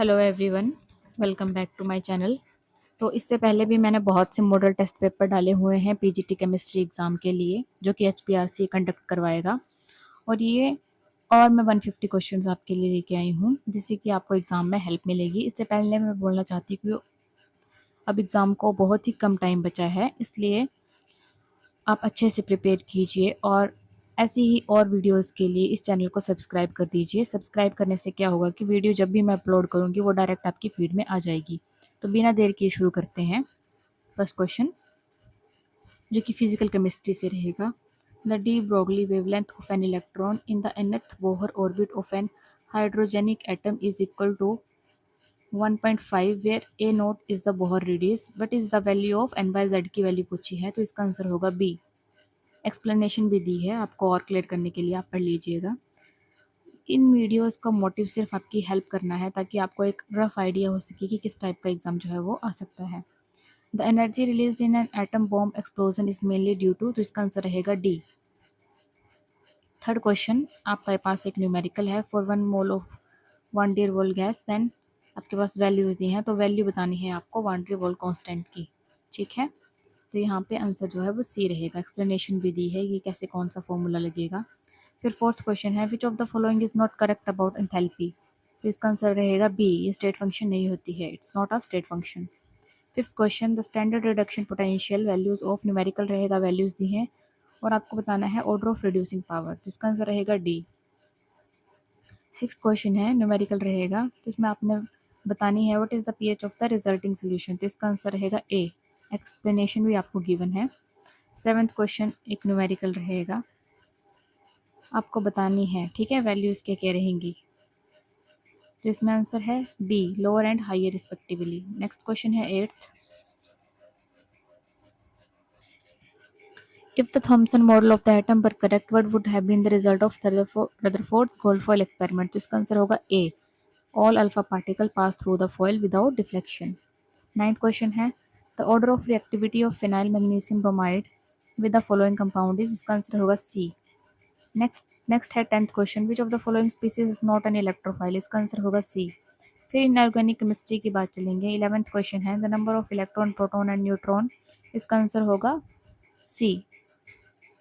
Hello everyone, welcome back to my channel. तो इससे पहले भी मैंने बहुत से मॉडल टेस्ट पेपर डाले हुए हैं पीजीटी केमिस्ट्री एग्ज़ाम के लिए, जो कि एचपीआरसी कंडक्ट करवाएगा। और मैं 150 क्वेश्चंस आपके लिए लेके आई हूँ, जिससे कि आपको एग्ज़ाम में हेल्प मिलेगी। इससे पहले मैं बोलना चाहती हूँ कि अब एग्ज़ाम को बहुत ही कम टाइम बचा है, इसलिए आप अच्छे से प्रिपेयर कीजिए और ऐसी ही और वीडियोस के लिए इस चैनल को सब्सक्राइब कर दीजिए। सब्सक्राइब करने से क्या होगा कि वीडियो जब भी मैं अपलोड करूँगी वो डायरेक्ट आपकी फीड में आ जाएगी। तो बिना देर किए शुरू करते हैं। फर्स्ट क्वेश्चन, जो कि फिजिकल केमिस्ट्री से रहेगा। The de Broglie wavelength of an electron in the nth Bohr orbit of an hydrogenic atom is equal to 1.5 where a naught is the Bohr radius. What is the value of n by Z की value पूछी है, तो इसका answer होगा B. Explanation भी दी है आपको और क्लियर करने के लिए, आप पढ़ लीजिएगा। इन वीडियोस का मोटिव सिर्फ आपकी हेल्प करना है, ताकि आपको एक रफ आइडिया हो सके कि किस टाइप का एग्जाम जो है वो आ सकता है। The energy release in an atom bomb explosion is mainly due to, तो इसका आंसर रहेगा डी। थर्ड क्वेश्चन, आपके पास एक न्यूमेरिकल है for 1 mole of van der Waals gas when, आपके पास वैल्यूज दी हैं, तो वैल्यू बतानी है आपको वन डियर वोल कांस्टेंट की। ठीक है, तो यहाँ पे आंसर जो है वो सी रहेगा। एक्सप्लेनेशन भी दी है कि कैसे कौन सा फॉर्मूला लगेगा। फिर फोर्थ क्वेश्चन है, विच of the following is not correct about enthalpy, तो इसका आंसर रहेगा बी। ये स्टेट फंक्शन नहीं होती है, it's not a state function. Fifth question, the standard reduction potential values of numerical रहेगा, वैल्यूज दी हैं और आपको बताना है ऑर्डर ऑफ रिड्यूसिंग पावर, तो इसका आंसर रहेगा डी। सिक्स्थ क्वेश्चन है, न्यूमेरिकल रहेगा, तो इसमें आपने बतानी है what is the pH of the resulting solution, तो इसका आंसर रहेगा ए। एक्सप्लेनेशन भी आपको गिवन है। सेवन्थ क्वेश्चन एक न्यूमेरिकल रहेगा, आपको बतानी है, ठीक है, वैल्यूज़ क्या क्या रहेंगी, तो इसमें आंसर है B, lower and higher respectively. Next question है eighth, if the Thomson model of the atom were correct what would have been the result of Rutherford's gold foil experiment, तो इसका आंसर होगा A, all alpha particle pass through the foil without deflection. Ninth question है, the order of reactivity of phenyl magnesium bromide with the following compound is, इसका answer होगा C. Next है tenth question, which of the following species is not an electrophile, इसका answer होगा सी। फिर inorganic chemistry की बात चलेंगे। 11th क्वेश्चन है, the number of electron proton and neutron, इसका आंसर होगा सी,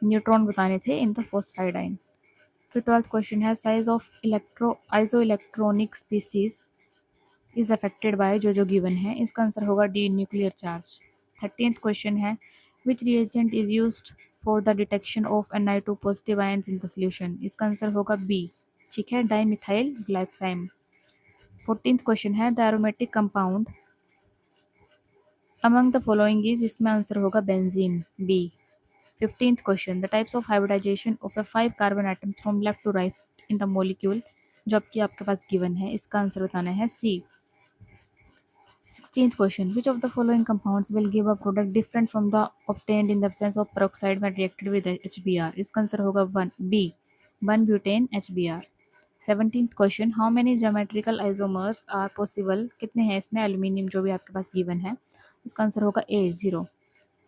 न्यूट्रॉन बताने थे इन द फॉस्फाइडाइन। फिर 12th क्वेश्चन है, size of iso electronic species is affected by, जो गिवन है, इसका आंसर होगा D, nuclear charge. 13th question है, which reagent is used for the detection of Ni2 positive ions in the solution, इसका answer होगा B, ठीक है, dimethyl glyoxime. 14th question है, the aromatic compound among the following is, इसमें answer होगा benzene, B. 15th question, the types of hybridisation of the 5 carbon atom from left to right in the molecule, जो आपकी आपके पास given है, इसका answer बताना है सी। 16th question, which of the following compounds will give a product different from the obtained in the absence of peroxide when reacted with HBr, इसका answer होगा 1 B, 1-butane HBr। 17th question, how many geometrical isomers are possible, कितने हैं इसमें aluminium, जो भी आपके पास given है, इसका आंसर होगा A, 0।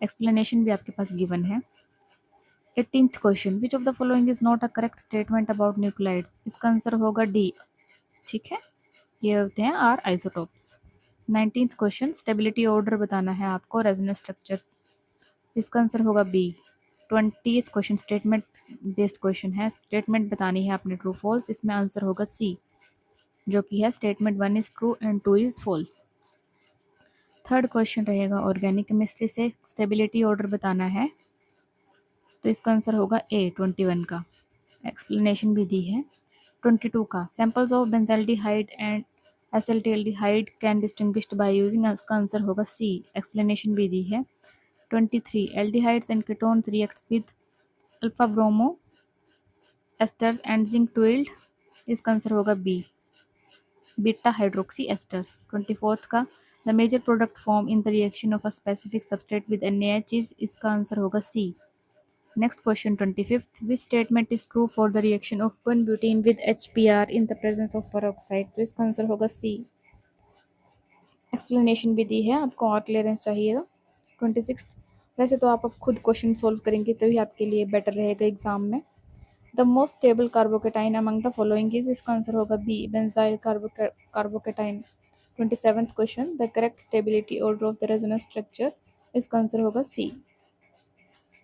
एक्सप्लेनेशन भी आपके पास गिवन है। 18th question, which of the following is not a correct statement about nuclides, इसका आंसर होगा D, ठीक है, ये होते हैं are isotopes. 19th question, stability order बताना है आपको, रेजोनेंस स्ट्रक्चर, इसका आंसर होगा B. 20th question statement based question है, स्टेटमेंट बतानी है आपने ट्रू फॉल्स, इसमें आंसर होगा सी, जो कि है statement 1 is true and 2 is false. Third question रहेगा ऑर्गेनिक केमिस्ट्री से, स्टेबिलिटी ऑर्डर बताना है, तो इसका आंसर होगा ए, 21 का। एक्सप्लेनेशन भी दी है। 22 का, samples of benzaldehyde and acetaldehyde can distinguished by using, इसका आंसर होगा सी। एक्सप्लेनेशन भी दी है। 23, aldehydes and ketones reacts with alpha bromo esters and zinc to yield, इसका आंसर होगा बी, बीटा हाइड्रोक्सी एस्टर्स। 24 का, the major product form in the reaction of a specific substrate with NaH is, इसका answer होगा C. Next question 25th, which statement is true for the reaction of 1-butene with HBr in the presence of peroxide, तो इसका answer होगा C। Explanation भी दी है, आपको और क्लियरेंस चाहिए तो। 26th, वैसे तो आप अब खुद क्वेश्चन सोल्व करेंगे तभी आपके लिए बेटर रहेगा एग्जाम में। The most stable carbocation among the following is, इसका आंसर होगा B, benzyl carbocation. 27th question, the correct stability order of the resonance structure, इसका आंसर होगा C.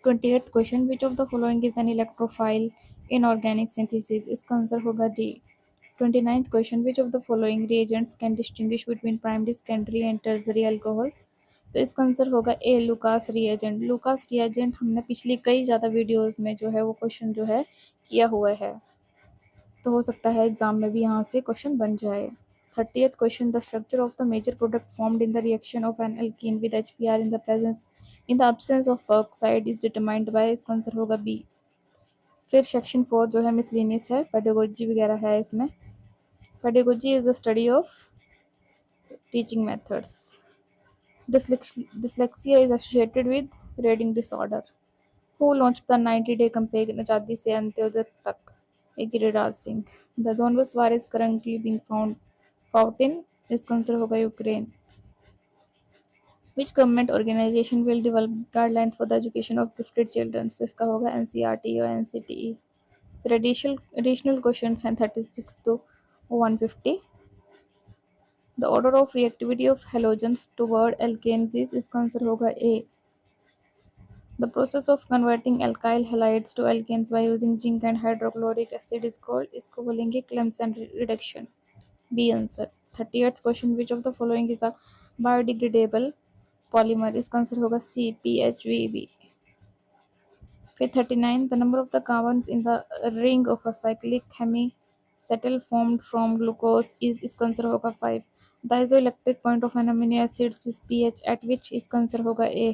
28th question, which of the following is an electrophile in organic synthesis, इसका answer होगा D. 29th question, which of the following reagents can distinguish between primary, secondary and tertiary alcohols, तो इसका answer होगा A, Lucas reagent. Lucas reagent हमने पिछली कई ज़्यादा videos में जो है वो क्वेश्चन जो है किया हुआ है, तो हो सकता है एग्जाम में भी यहाँ से क्वेश्चन बन जाए। 30th question, the structure of the major product formed in the reaction of an alkene with HBr in the absence of peroxide is determined by, इसका आंसर होगा बी। फिर सेक्शन 4 जो है मिसलिनियस है, पेडागोजी वगैरह है इसमें। Pedagogy is the study of teaching methods. Dyslexia is associated with reading disorder. Who launched the 90-day campaign आज़ादी से अंत्योदय तक? Giriraj Singh. The Donbas war is currently being fought in, इसका आंसर होगा Ukraine. Which government organization will develop guidelines for the education of gifted children? तो इसका होगा NCERT और NCTE। फिर additional questions हैं 36 to 150। The order of reactivity of halogens toward alkanes is, इसका answer होगा A। The process of converting alkyl halides to alkanes by using zinc and hydrochloric acid is called, इसको बोलेंगे Clemson reduction। B answer. 38th question, which of the following is a biodegradable polymer, इसका answer होगा C, PHVB। फिर 39, the number of the carbons in the ring of a cyclic hemiacetal formed from glucose is, इसका answer होगा 5। The isoelectric point of an amino acid is pH at which, इसका answer होगा A।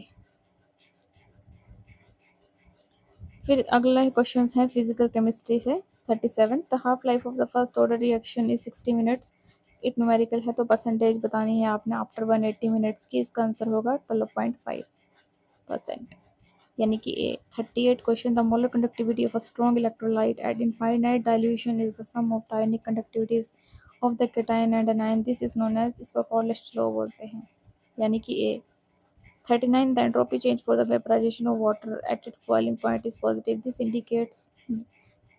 फिर अगला question है physical chemistry से 37, the half life of the first order reaction is 60 minutes. एक numerical है तो परसेंटेज बतानी है आपने आफ्टर 180 मिनट्स की, इसका आंसर होगा 12.5%, यानी कि A. 38 question, the molar conductivity of a strong electrolyte at infinite dilution is the sum of the ionic conductivities of the cation and anion, this is known as, इसको Kohlrausch law बोलते हैं, यानी कि A. 39, the entropy change for the vaporization of water at its boiling point is positive, this indicates,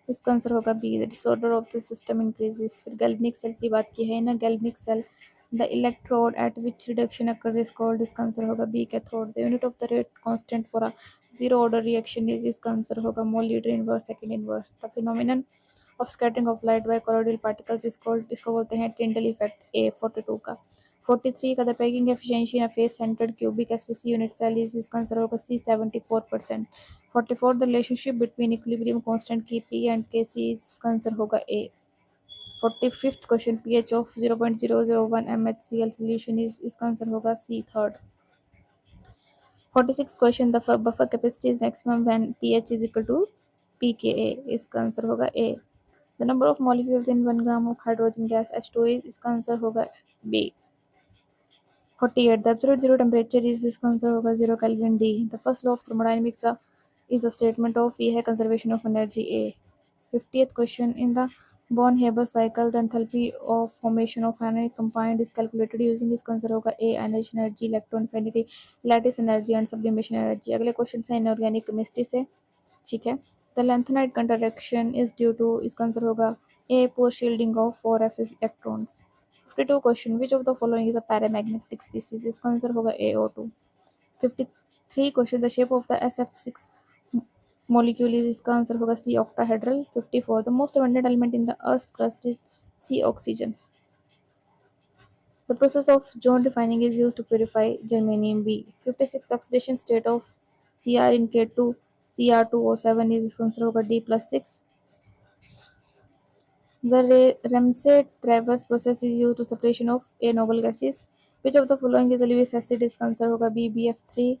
इसका answer होगा B, the disorder of the system increases. फिर galvanic cell की बात की है ना, galvanic cell, the electrode at which reduction occurs is called, इसका answer होगा B, cathode. The unit of the rate constant for a zero order reaction is, इसका answer होगा mole litre inverse second inverse. The phenomenon of scattering of light by colloidal particles is called, इसको बोलते हैं Tyndall effect, ए। 42 का। 43 का, the packing efficiency in a face centred cubic FCC unit cell is, इसका answer होगा C, 74%। 44, the relationship between equilibrium constant K P and K C, इसका answer होगा A. 45th question, pH of 0.001 MHCl solution is, इसका answer होगा C, third. 46th question, the buffer capacity is maximum when pH is equal to pKa, इसका answer होगा A. The number of molecules in 1 gram of hydrogen gas H2 is, इसका answer होगा B. 48, the absolute zero temperature is, इसका answer होगा 0 kelvin, D. The first law of thermodynamics is a statement of, ये है conservation of energy, A. 50th question, in the Born Haber cycle the enthalpy of formation of an compound is calculated using, इसका answer होगा A, ionisation energy, electron affinity, lattice energy and sublimation energy. अगले question है inorganic chemistry से, ठीक है। The lanthanide contraction is due to, इसका answer होगा A, poor shielding of 4f electrons. 52 question, which of the following is a paramagnetic species, इसका answer होगा AO2। 53 question, the shape of the SF6 molecule is, इसका answer होगा C, octahedral। 54, the most abundant element in the earth's crust is C, oxygen. The process of zone refining is used to purify germanium, B। 56, the oxidation state of Cr in K2 Cr2O7 is, इसका answer होगा D, +6। The Ramsay-Travers process is used to separation of A noble gases. Which of the following is a Lewis acid, इसका answer होगा B, BF3।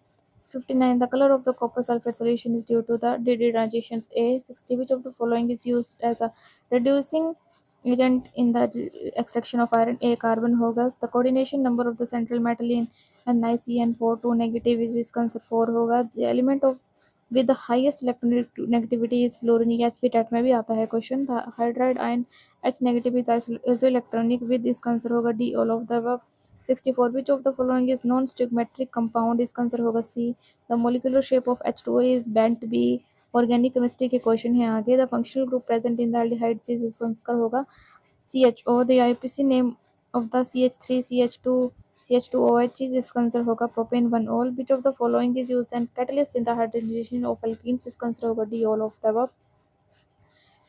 59, the color of the copper sulfate solution is due to the dehydrogenations, A। 60, which of the following is used as a reducing agent in the extraction of iron, A, carbon होगा। The coordination number of the central metal in NiCN4 2 negative is, इसका answer 4 होगा। The element of with the highest electronegativity is fluorine, ये HPTET में भी आता है question. The hydride ion H negative is isoelectronic with, इसका answer होगा D, all of the above। 64, which of the following is non-stoichiometric compound, इसका answer होगा C। The molecular shape of H2O is bent, B। Organic chemistry के question है आगे। The functional group present in the aldehydes is, इसका answer होगा CHO। The IUPAC name of the CH3 CH2 CH2OH is, इसका answer होगा propane 1 all. Which of the following is used and catalyst in the hydrogenation of alkenes, इसका answer होगा D all of the above.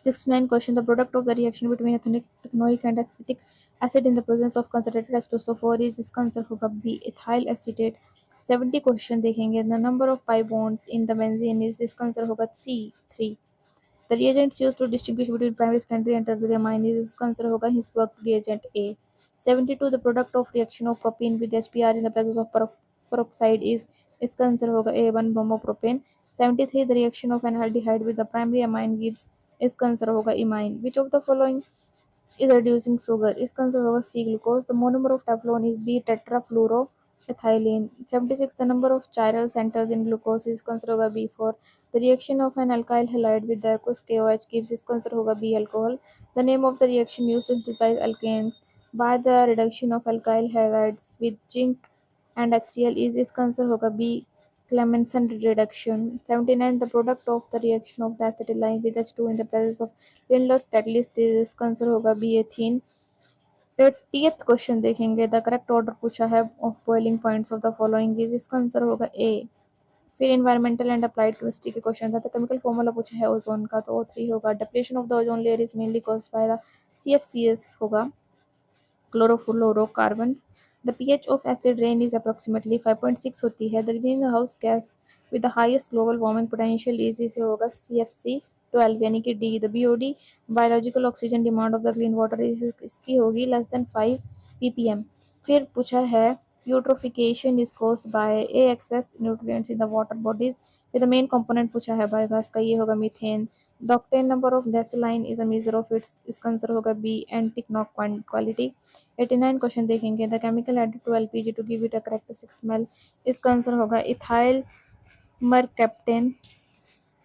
69 question. The product of the reaction between ethanoic and acetic acid in the presence of concentrated H2SO4 is, इसका answer होगा B ethyl acetate. 70 question देखेंगे. The number of pi bonds in the benzene is, इसका answer होगा C 3. The reagents used to distinguish between primary, secondary and tertiary amine is, इसका answer होगा Hinsberg reagent A. 72 The product of reaction of propene with HBr in the presence of peroxide is, इसका answer होगा A1 bromopropane. 73 The reaction of an aldehyde with the primary amine gives, इसका answer होगा imine. Which of the following is reducing sugar, इसका answer होगा C glucose. The monomer of teflon is B tetrafluoroethylene. 76 The number of chiral centers in glucose, इसका answer होगा B4. The reaction of an alkyl halide with the aqueous KOH gives, इसका answer होगा B alcohol. The name of the reaction used to synthesize alkanes by the reduction of alkyl halides with zinc and HCl is, इसका answer होगा B Clemmensen reduction. 79 The product of the reaction of the acetylene with H2 in the presence of Lindlar's catalyst is, इसका answer होगा B ethene. 80th question देखेंगे. The correct order पूछा है of boiling points of the following is, इसका answer होगा ए. फिर environmental and applied chemistry के question था. तो केमिकल फॉर्मूला पूछा है ओजोन का, तो O3 होगा. Depletion of the ozone layer is mainly caused by the CFCs होगा, chlorofluorocarbons. The pH of acid rain is approximately 5.6 होती है. The greenhouse gas with the highest global warming potential is, इसे होगा CFC12 यानी कि D. The BOD biological oxygen demand of the clean water is, इसकी होगी less than 5 ppm. फिर पूछा है eutrophication is caused by A excess nutrients in the water bodies. फिर the main component पूछा है बायोगैस का, ये होगा methane. The octane number of gasoline is a measure of its, इसका आंसर होगा B anti-knock quality. 89 क्वेश्चन देखेंगे. The chemical added to LPG to give it a characteristic smell, इसका answer होगा ethyl mercaptan.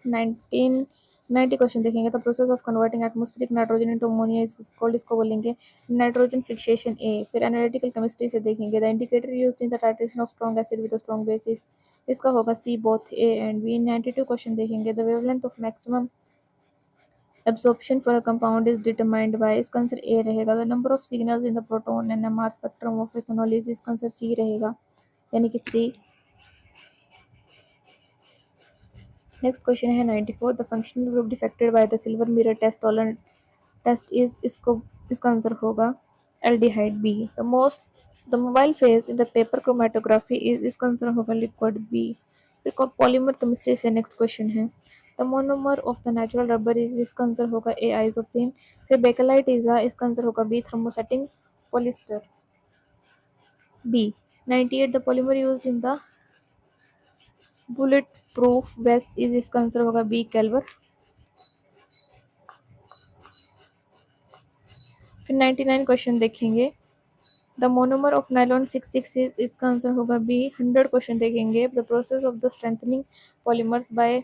90 क्वेश्चन देखेंगे. तो process of converting atmospheric nitrogen into ammonia is called, इसको बोलेंगे nitrogen fixation ए. फिर analytical chemistry से देखेंगे. The indicator used in the titration of strong acid with strong base is, इसका होगा C both A and B. 92 question देखेंगे. The wavelength of maximum absorption for a compound is determined by, इसका answer A रहेगा. The number of signals in the proton NMR spectrum of ethanol is, इसका answer C रहेगा यानी कि 3. Next question है 94. The functional group detected by the silver mirror test tolerant test is, इसका answer होगा aldehyde B. The mobile phase in the paper chromatography is, इसका answer होगा liquid B. फिर पॉलीमर केमिस्ट्री से नेक्स्ट क्वेश्चन है. The monomer of the natural rubber is, इसका answer होगा A isoprene. फिर बेकेलाइट इज, इसका आंसर होगा B thermosetting polyester B. 98 the polymer used in the bullet proof vest is, इसका answer होगा B Kevlar. फिर 99 question देखेंगे. The monomer of nylon 66 is, इसका आंसर होगा बी. 100 क्वेश्चन देखेंगे. The process of the strengthening polymers by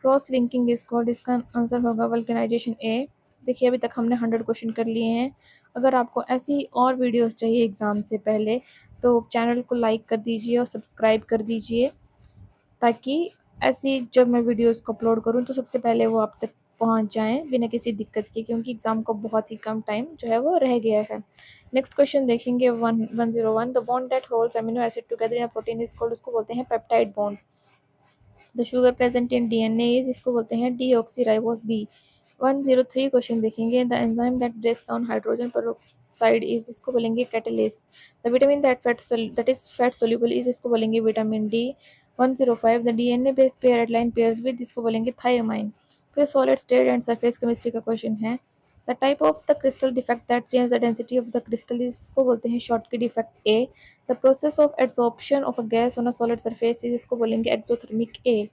cross linking is called, इसका answer होगा vulcanisation ए. देखिए अभी तक हमने 100 क्वेश्चन कर लिए हैं. अगर आपको ऐसी और वीडियोस चाहिए एग्ज़ाम से पहले तो चैनल को लाइक कर दीजिए और सब्सक्राइब कर दीजिए, ताकि ऐसी जब मैं वीडियोस को अपलोड करूं तो सबसे पहले वो आप तक पहुंच जाएं बिना किसी दिक्कत के, क्योंकि एग्ज़ाम को बहुत ही कम टाइम जो है वो रह गया है. नेक्स्ट क्वेश्चन देखेंगे. 101 the bond that holds amino acid together in a protein is called, उसको बोलते हैं peptide bond. The sugar present in DNA is, इसको बोलते हैं डीऑक्सीराइबोस बी. 103 क्वेश्चन देखेंगे. The enzyme that breaks down hydrogen peroxide is, इसको बोलेंगे catalyst. The vitamin that is fat soluble is, इसको बोलेंगे vitamin D. 105 the DNA base pair adenine pairs with, इसको बोलेंगे थायोमाइन. फिर solid state and surface chemistry का question है. The type of the crystal defect that change the density of the crystal is, इसको बोलते हैं Schottky defect A. The process of adsorption of a gas on a solid surface is, इसको बोलेंगे exothermic A.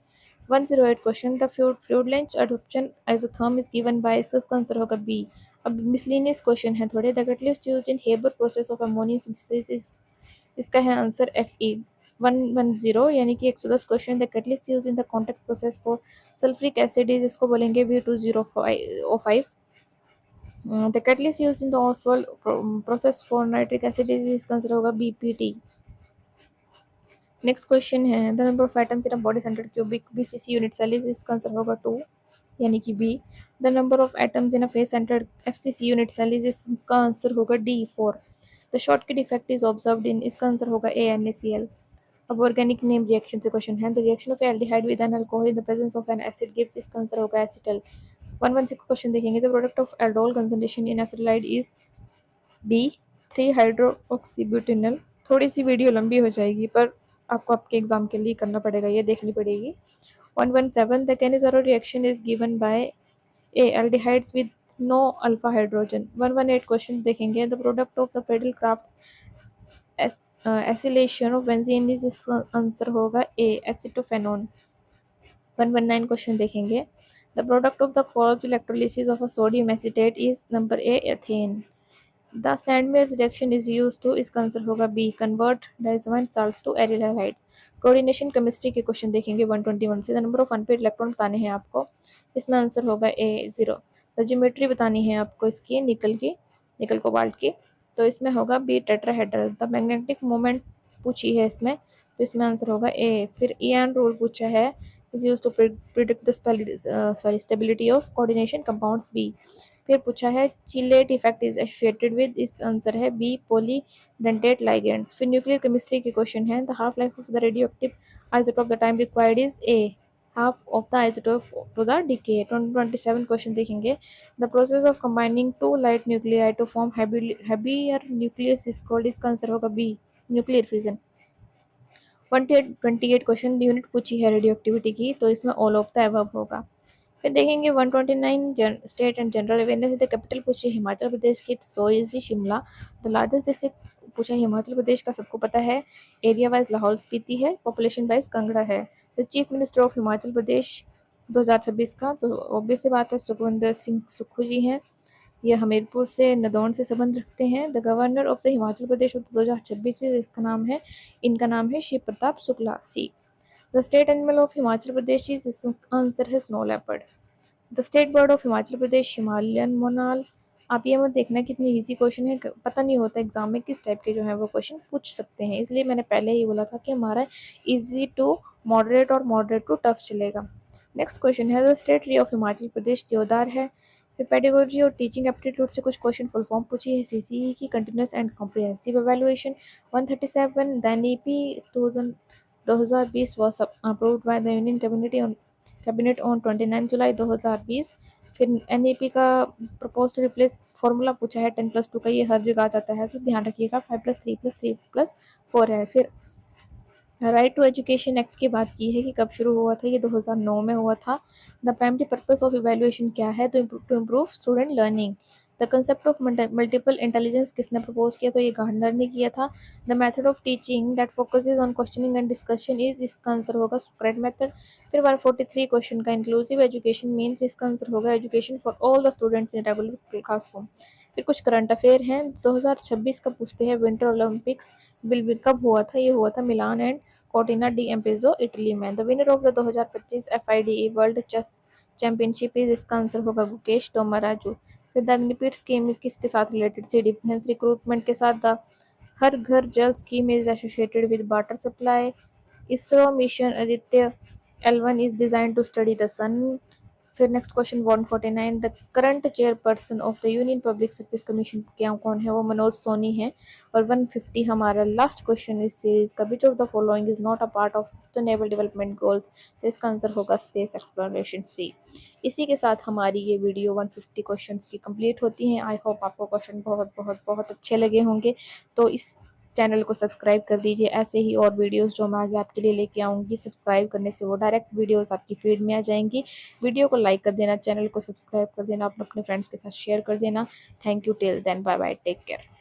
108 question. The Freundlich adsorption isotherm is given by, इसका answer होगा B. अब miscellaneous question है थोड़े. The catalyst used in Haber process of ammonia synthesis is, इसका है answer Fe. 110 यानी कि 110 question. The catalyst used in the contact process for sulphuric acid is, इसको बोलेंगे V2005. The catalyst used in the Ostwald process for nitric acid is, इसका answer होगा BPT. Next question है. The number of atoms in a body 100 cubic BCC unit cell is, इसका answer होगा 2 यानी कि B. The number of atoms in a face centred FCC unit cell is, इसका answer होगा D 4. The shortcut effect is observed in, इसका answer होगा A NaCl। अब organic name reaction से क्वेश्चन है, the reaction of aldehyde with an alcohol in the presence of an acid gives, इसका answer होगा acetal. 116 question देखेंगे, the product of aldol concentration in acetaldehyde is B 3 hydroxybutanol. थोड़ी सी video लंबी हो जाएगी पर आपको आपके एग्जाम के लिए करना पड़ेगा, ये देखनी पड़ेगी। 117 the Cannizzaro reaction is given by a aldehydes with no alpha hydrogen. 118 question देखेंगे, the product of the Friedel Crafts acylation of benzene is, इसका आंसर होगा ए एसिटोफेनोन। 119 क्वेश्चन देखेंगे, the product of the cold electrolysis of a sodium acetate is number A ethane. The Sandmeyer's reaction is use to, इसका answer होगा B convert diazonium salts to aryl halides. Coordination chemistry के question देखेंगे 121 से, the number of unpaired electron बताने हैं आपको, इसमें answer होगा ए 0। द ज्योमेट्री बतानी है आपको इसकी निकल कोबाल्ट की, तो इसमें होगा B tetrahedral. The magnetic moment पूछी है इसमें, तो इसमें आंसर होगा ए। फिर इयान रूल पूछा है, is use to predict the stability of coordination compounds B. फिर पूछा है chelate effect is associated with, इस आंसर है बी पॉलीडेंटेट लाइगेंड्स। फिर न्यूक्लियर केमिस्ट्री के क्वेश्चन है, the half life of the radioactive isotope the time required is a half of the isotope to the decay. 27 question देखेंगे, the process of combining two light nuclei to form heavier nucleus is called, इसका answer होगा B nuclear fission. 28 question unit पूछी है radio activity की, तो इसमें all of the above होगा। फिर देखेंगे 129 state and general awareness, the capital पूछी हिमाचल प्रदेश की, so is Shimla. The largest district पूछा हिमाचल प्रदेश का, सबको पता है, एरिया वाइज लाहौल स्पीति है, पॉपुलेशन वाइज कांगड़ा है। The chief minister of Himachal Pradesh 2026 का, तो ऑब्वियस सी बात है सुखविंदर सिंह सुक्खू जी हैं, ये हमीरपुर से नदौन से संबंध रखते हैं। The governor of the Himachal Pradesh 2026 से, इनका नाम है Shiv Pratap Shukla C. The state animal of Himachal Pradesh is, इसका आंसर है snow leopard. The state bird of Himachal Pradesh Himalayan monal. आप ये मत देखना कितनी इजी क्वेश्चन है, पता नहीं होता एग्जाम में किस टाइप के जो है वो क्वेश्चन पूछ सकते हैं, इसलिए मैंने पहले ही बोला था कि हमारा इजी टू मॉडरेट और मॉडरेट टू टफ चलेगा। नेक्स्ट क्वेश्चन है, the state tree of Himachal Pradesh deodar है। फिर पेडागोजी और टीचिंग एप्टीट्यूड से कुछ क्वेश्चन फुल फॉर्म पूछी है, सीसीई की continuous and comprehensive evaluation. 137 the NEP 2020 was approved by the Union Cabinet on 29 जुलाई 2020। फिर एनईपी का प्रपोज टू रिप्लेस फॉर्मूला पूछा है 10+2 का, ये हर जगह आ जाता है तो ध्यान रखिएगा, 5+3+3+4 है। फिर राइट टू एजुकेशन एक्ट की बात की है कि कब शुरू हुआ था, ये 2009 में हुआ था। The primary purpose of evaluation क्या है, तो to improve student learning. The concept of multiple intelligence किसने प्रपोज किया, तो ये गार्डनर ने किया था। The method of teaching that focuses on questioning and discussion is, इसका आंसर होगा सोक्रेट मेथड। फिर 143 क्वेश्चन का इंक्लूसिव एजुकेशन मीन्स, इसका आंसर होगा education for all the students in regular classroom. फिर कुछ करंट अफेयर हैं 2026 का पूछते हैं, विंटर ओलंपिक्स कब हुआ था, ये हुआ था Milan and Cortina d' Ampezzo Italy में। The winner of the 2025 FIDE world chess championship is, इसका आंसर होगा गुकेश तोमराजू। फिर द अग्निपीठ स्कीम किसके साथ रिलेटेड थी, डिफेंस रिक्रूटमेंट के साथ। The Har Ghar Jal scheme is associated with water supply. ISRO mission Aditya L1 is design to study the sun. फिर next question 149 the current chairperson of the union public service commission क्या कौन है, वो मनोज सोनी है। और 150 हमारा लास्ट क्वेश्चन इस सीरीज का, विच of the following is not a part of sustainable development goals, तो इसका आंसर होगा स्पेस एक्सप्लोरेशन सी। इसी के साथ हमारी ये वीडियो 150 क्वेश्चंस की कंप्लीट होती हैं। आई होप आपको क्वेश्चन बहुत बहुत बहुत अच्छे लगे होंगे, तो इस चैनल को सब्सक्राइब कर दीजिए। ऐसे ही और वीडियोस जो मैं आगे आपके लिए लेके आऊँगी, सब्सक्राइब करने से वो डायरेक्ट वीडियोस आपकी फीड में आ जाएंगी। वीडियो को लाइक कर देना, चैनल को सब्सक्राइब कर देना, अपने फ्रेंड्स के साथ शेयर कर देना। Thank you, till then bye bye, take care.